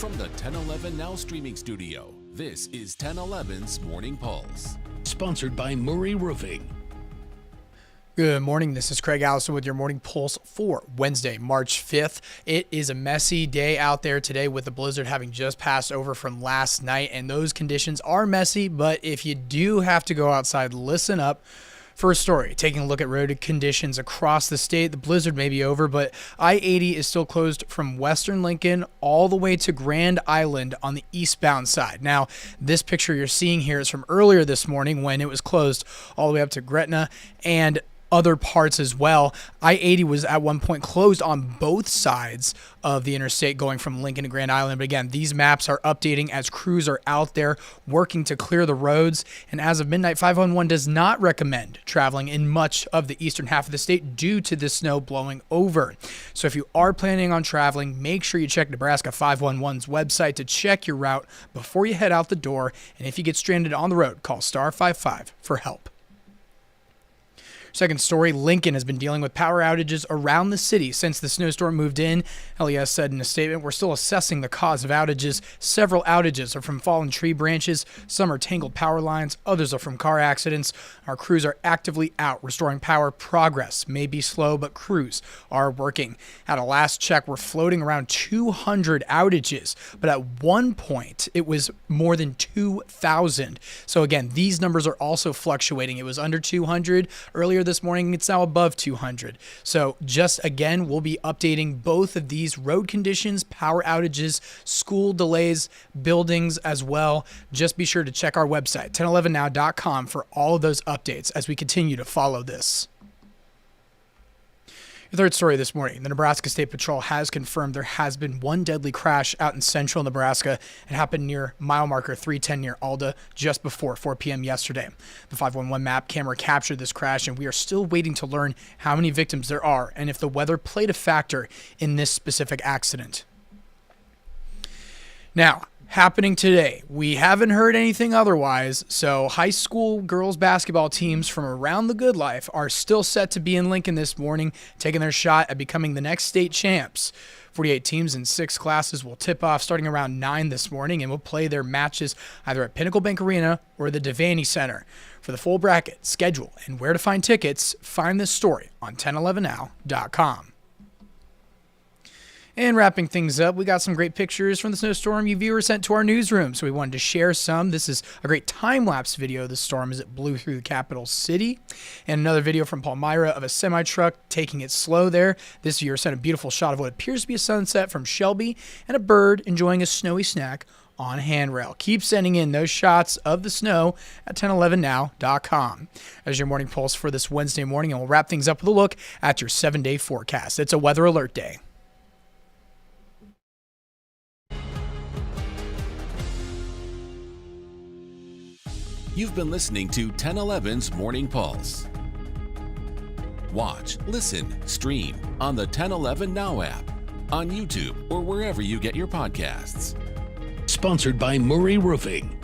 From the 1011 Now streaming studio, this is 1011's Morning Pulse. Sponsored by Murray Roofing. Good morning. This is Craig Allison with your Morning Pulse for Wednesday, March 5th. It is a messy day out there today with the blizzard having just passed over from last night, and those conditions are messy, but if you do have to go outside, listen up. First story, taking a look at road conditions across the state. The blizzard may be over, but I-80 is still closed from Western Lincoln all the way to Grand Island on the eastbound side. Now, this picture you're seeing here is from earlier this morning when it was closed all the way up to Gretna and other parts as well. I-80 was at one point closed on both sides of the interstate going from Lincoln to Grand Island. But again, these maps are updating as crews are out there working to clear the roads. And as of midnight, 511 does not recommend traveling in much of the eastern half of the state due to the snow blowing over. So if you are planning on traveling, make sure you check Nebraska 511's website to check your route before you head out the door. And if you get stranded on the road, call *55 for help. Second story, Lincoln has been dealing with power outages around the city since the snowstorm moved in. LES said in a statement, "We're still assessing the cause of outages. Several outages are from fallen tree branches. Some are tangled power lines. Others are from car accidents. Our crews are actively out restoring power. Progress may be slow, but crews are working." At a last check, we're floating around 200 outages, but at one point it was more than 2,000. So again, these numbers are also fluctuating. It was under 200 earlier this morning. It's now above 200. So just again, we'll be updating both of these road conditions, power outages, school delays, buildings as well. Just be sure to check our website, 1011now.com, for all of those updates as we continue to follow this. The third story this morning, the Nebraska State Patrol has confirmed there has been one deadly crash out in central Nebraska. It happened near mile marker 310 near Alda just before 4 p.m. yesterday. The 511 map camera captured this crash, and we are still waiting to learn how many victims there are and if the weather played a factor in this specific accident. Now, happening today, we haven't heard anything otherwise, so high school girls basketball teams from around the good life are still set to be in Lincoln this morning, taking their shot at becoming the next state champs. 48 teams in 6 classes will tip off starting around 9 this morning and will play their matches either at Pinnacle Bank Arena or the Devaney Center. For the full bracket, schedule, and where to find tickets, find this story on 1011now.com. And wrapping things up, we got some great pictures from the snowstorm you viewers sent to our newsroom, so we wanted to share some. This is a great time-lapse video of the storm as it blew through the capital city. And another video from Palmyra of a semi-truck taking it slow there. This viewer sent a beautiful shot of what appears to be a sunset from Shelby and a bird enjoying a snowy snack on a handrail. Keep sending in those shots of the snow at 1011now.com. As your morning pulse for this Wednesday morning, and we'll wrap things up with a look at your 7-day forecast. It's a weather alert day. You've been listening to 1011's Morning Pulse. Watch, listen, stream on the 1011 Now app, on YouTube, or wherever you get your podcasts. Sponsored by Murray Roofing.